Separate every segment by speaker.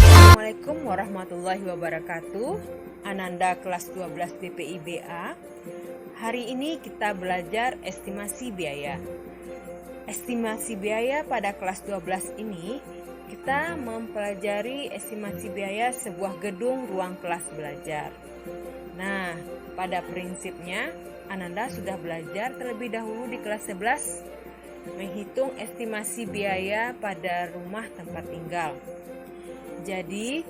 Speaker 1: Assalamualaikum warahmatullahi wabarakatuh. Ananda kelas 12 DPIBA. Hari ini kita belajar estimasi biaya. Estimasi biaya pada kelas 12 ini kita mempelajari estimasi biaya sebuah gedung ruang kelas belajar. Nah, pada prinsipnya Ananda sudah belajar terlebih dahulu di kelas 11 menghitung estimasi biaya pada rumah tempat tinggal. Jadi,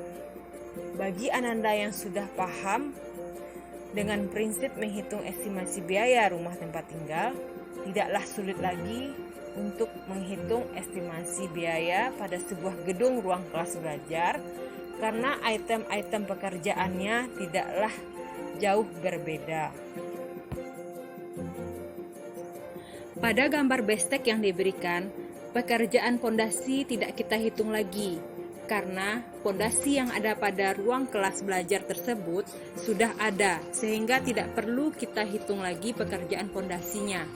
Speaker 1: bagi Ananda yang sudah paham dengan prinsip menghitung estimasi biaya rumah tempat tinggal, tidaklah sulit lagi untuk menghitung estimasi biaya pada sebuah gedung ruang kelas belajar karena item-item pekerjaannya tidaklah jauh berbeda. Pada gambar bestek yang diberikan, pekerjaan pondasi tidak kita hitung lagi karena pondasi yang ada pada ruang kelas belajar tersebut sudah ada, sehingga tidak perlu kita hitung lagi pekerjaan pondasinya.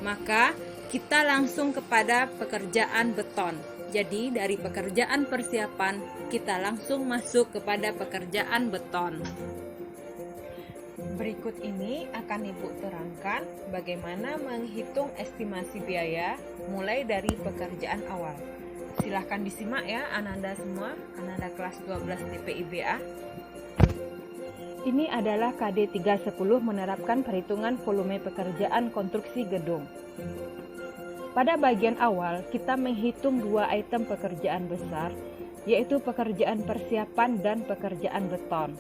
Speaker 1: Maka kita langsung kepada pekerjaan beton. Jadi dari pekerjaan persiapan kita langsung masuk kepada pekerjaan beton. Berikut ini akan Ibu terangkan bagaimana menghitung estimasi biaya mulai dari pekerjaan awal. Silahkan disimak ya Ananda semua, Ananda kelas 12 DPIBA. Ini adalah KD 310 menerapkan perhitungan volume pekerjaan konstruksi gedung. Pada bagian awal, kita menghitung dua item pekerjaan besar, yaitu pekerjaan persiapan dan pekerjaan beton.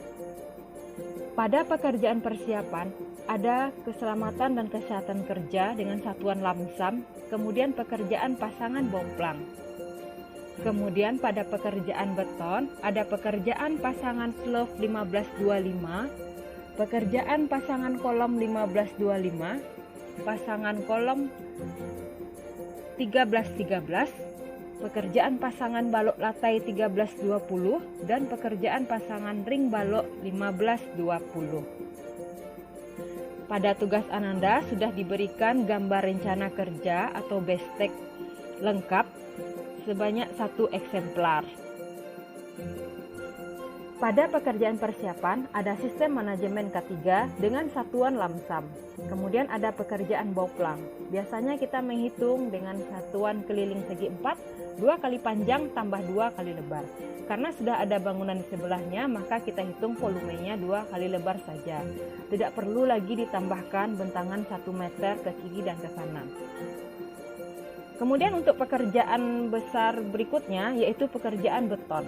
Speaker 1: Pada pekerjaan persiapan, ada keselamatan dan kesehatan kerja dengan satuan lamsam, kemudian pekerjaan pasangan bomplang. Kemudian pada pekerjaan beton, ada pekerjaan pasangan slope 1525, pekerjaan pasangan kolom 1525, pasangan kolom 1313, pekerjaan pasangan balok latai 1320, dan pekerjaan pasangan ring balok 1520. Pada tugas Ananda sudah diberikan gambar rencana kerja atau bestek lengkap sebanyak 1 eksemplar. Pada pekerjaan persiapan ada sistem manajemen K3 dengan satuan lamsam. Kemudian ada pekerjaan boplang. Biasanya kita menghitung dengan satuan keliling segi 4, 2 kali panjang tambah 2 kali lebar. Karena sudah ada bangunan di sebelahnya, maka kita hitung volumenya 2 kali lebar saja. Tidak perlu lagi ditambahkan bentangan 1 meter ke kiri dan ke kanan. Kemudian untuk pekerjaan besar berikutnya yaitu pekerjaan beton.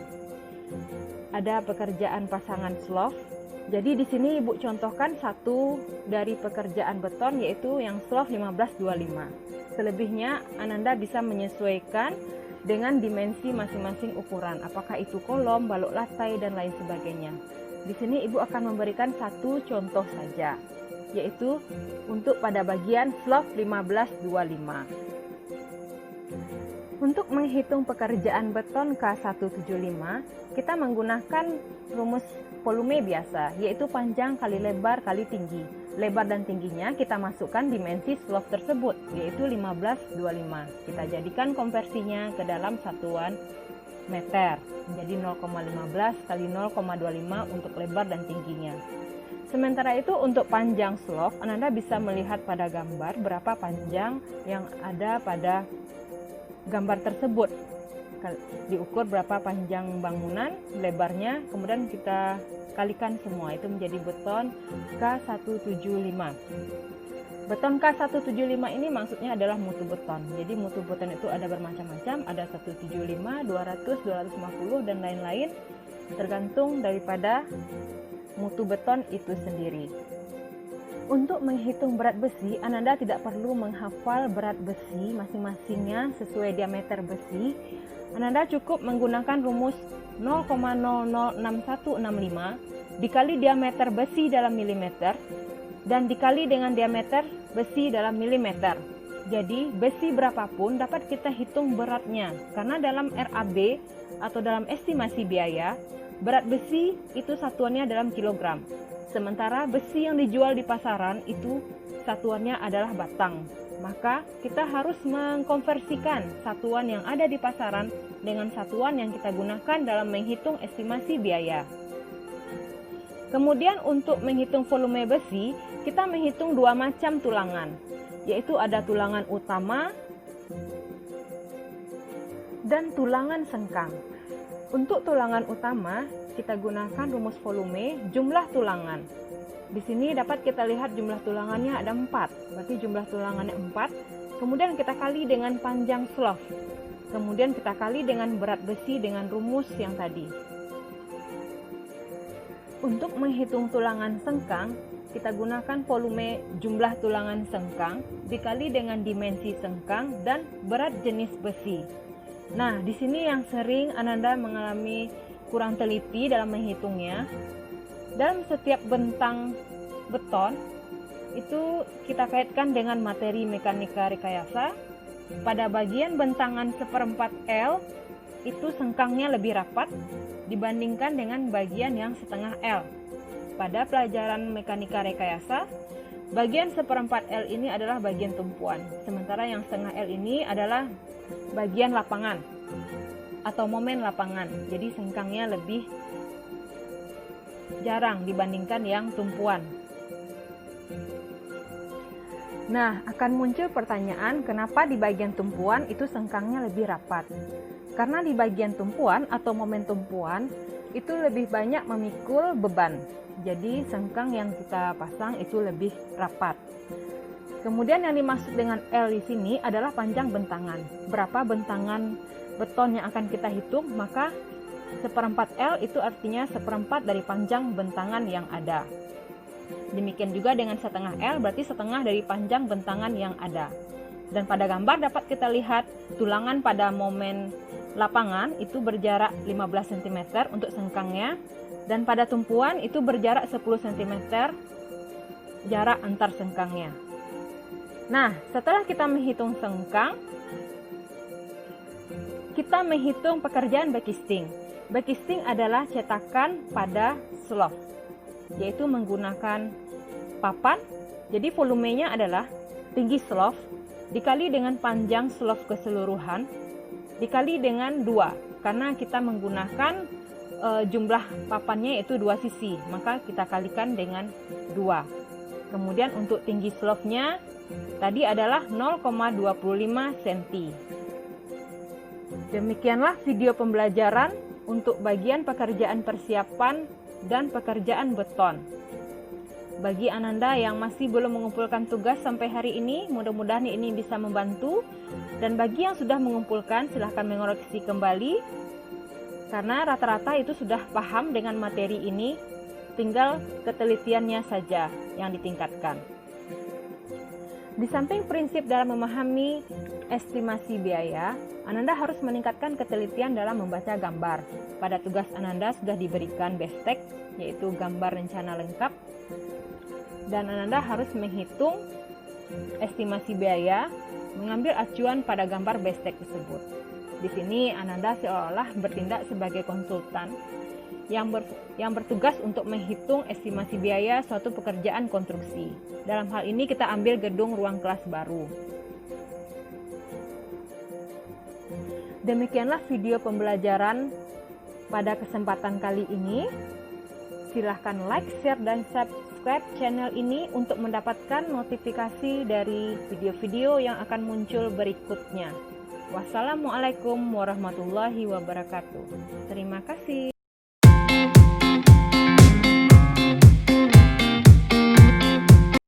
Speaker 1: Ada pekerjaan pasangan slope. Jadi di sini Ibu contohkan satu dari pekerjaan beton yaitu yang slope 1525. Selebihnya Ananda bisa menyesuaikan dengan dimensi masing-masing ukuran, apakah itu kolom, balok lantai dan lain sebagainya. Di sini Ibu akan memberikan satu contoh saja, yaitu untuk pada bagian slope 1525. Untuk menghitung pekerjaan beton K175, kita menggunakan rumus volume biasa, yaitu panjang kali lebar kali tinggi. Lebar dan tingginya kita masukkan dimensi slope tersebut, yaitu 1525. Kita jadikan konversinya ke dalam satuan meter, menjadi 0,15 kali 0,25 untuk lebar dan tingginya. Sementara itu untuk panjang slope, Anda bisa melihat pada gambar berapa panjang yang ada pada gambar tersebut. Diukur berapa panjang bangunan, lebarnya, kemudian kita kalikan semua, itu menjadi beton K175. Beton K175 ini maksudnya adalah mutu beton. Jadi mutu beton itu ada bermacam-macam, ada 175, 200, 250 dan lain-lain, tergantung daripada mutu beton itu sendiri. Untuk menghitung berat besi, Ananda tidak perlu menghafal berat besi masing-masingnya sesuai diameter besi. Ananda cukup menggunakan rumus 0,006165 dikali diameter besi dalam milimeter dan dikali dengan diameter besi dalam milimeter. Jadi besi berapapun dapat kita hitung beratnya, karena dalam RAB atau dalam estimasi biaya, berat besi itu satuannya dalam kilogram. Sementara besi yang dijual di pasaran itu satuannya adalah batang. maka kita harus mengkonversikan satuan yang ada di pasaran dengan satuan yang kita gunakan dalam menghitung estimasi biaya. Kemudian untuk menghitung volume besi, kita menghitung dua macam tulangan, yaitu ada tulangan utama dan tulangan sengkang. Untuk tulangan utama, kita gunakan rumus volume jumlah tulangan. Di sini dapat kita lihat jumlah tulangannya ada 4, berarti jumlah tulangannya 4. Kemudian kita kali dengan panjang slof. Kemudian kita kali dengan berat besi dengan rumus yang tadi. Untuk menghitung tulangan sengkang, kita gunakan volume jumlah tulangan sengkang dikali dengan dimensi sengkang dan berat jenis besi. Nah, di sini yang sering Ananda mengalami kurang teliti dalam menghitungnya. Dalam setiap bentang beton, itu kita kaitkan dengan materi mekanika rekayasa. Pada bagian bentangan 1/4 L, itu sengkangnya lebih rapat dibandingkan dengan bagian yang setengah L. Pada pelajaran mekanika rekayasa, bagian 1/4 L ini adalah bagian tumpuan, sementara yang setengah L ini adalah bagian lapangan atau momen lapangan. Jadi sengkangnya lebih jarang dibandingkan yang tumpuan. Nah, akan muncul pertanyaan kenapa di bagian tumpuan itu sengkangnya lebih rapat. Karena di bagian tumpuan atau momen tumpuan itu lebih banyak memikul beban. Jadi sengkang yang kita pasang itu lebih rapat. Kemudian yang dimaksud dengan L di sini adalah panjang bentangan. Berapa bentangan beton yang akan kita hitung, maka 1/4 L itu artinya 1/4 dari panjang bentangan yang ada. Demikian juga dengan setengah L, berarti setengah dari panjang bentangan yang ada. Dan pada gambar dapat kita lihat tulangan pada momen lapangan itu berjarak 15 cm untuk sengkangnya, dan pada tumpuan itu berjarak 10 cm jarak antar sengkangnya. Nah, setelah kita menghitung sengkang, kita menghitung pekerjaan backcasting. Backcasting adalah cetakan pada slof, yaitu menggunakan papan. Jadi volumenya adalah tinggi slof dikali dengan panjang slof keseluruhan dikali dengan 2, karena kita menggunakan jumlah papannya yaitu 2 sisi, maka kita kalikan dengan 2. Kemudian untuk tinggi slofnya tadi adalah 0,25 cm. Demikianlah video pembelajaran untuk bagian pekerjaan persiapan dan pekerjaan beton. Bagi Ananda yang masih belum mengumpulkan tugas sampai hari ini, mudah-mudahan ini bisa membantu. Dan bagi yang sudah mengumpulkan, silahkan mengoreksi kembali. Karena rata-rata itu sudah paham dengan materi ini, tinggal ketelitiannya saja yang ditingkatkan. Di samping prinsip dalam memahami estimasi biaya, Ananda harus meningkatkan ketelitian dalam membaca gambar. Pada tugas Ananda sudah diberikan BESTEK, yaitu gambar rencana lengkap. Dan Ananda harus menghitung estimasi biaya, mengambil acuan pada gambar BESTEK tersebut. Di sini Ananda seolah-olah bertindak sebagai konsultan yang bertugas untuk menghitung estimasi biaya suatu pekerjaan konstruksi. Dalam hal ini kita ambil gedung ruang kelas baru. Demikianlah video pembelajaran pada kesempatan kali ini. Silahkan like, share, dan subscribe channel ini untuk mendapatkan notifikasi dari video-video yang akan muncul berikutnya. Wassalamualaikum warahmatullahi wabarakatuh. Terima kasih.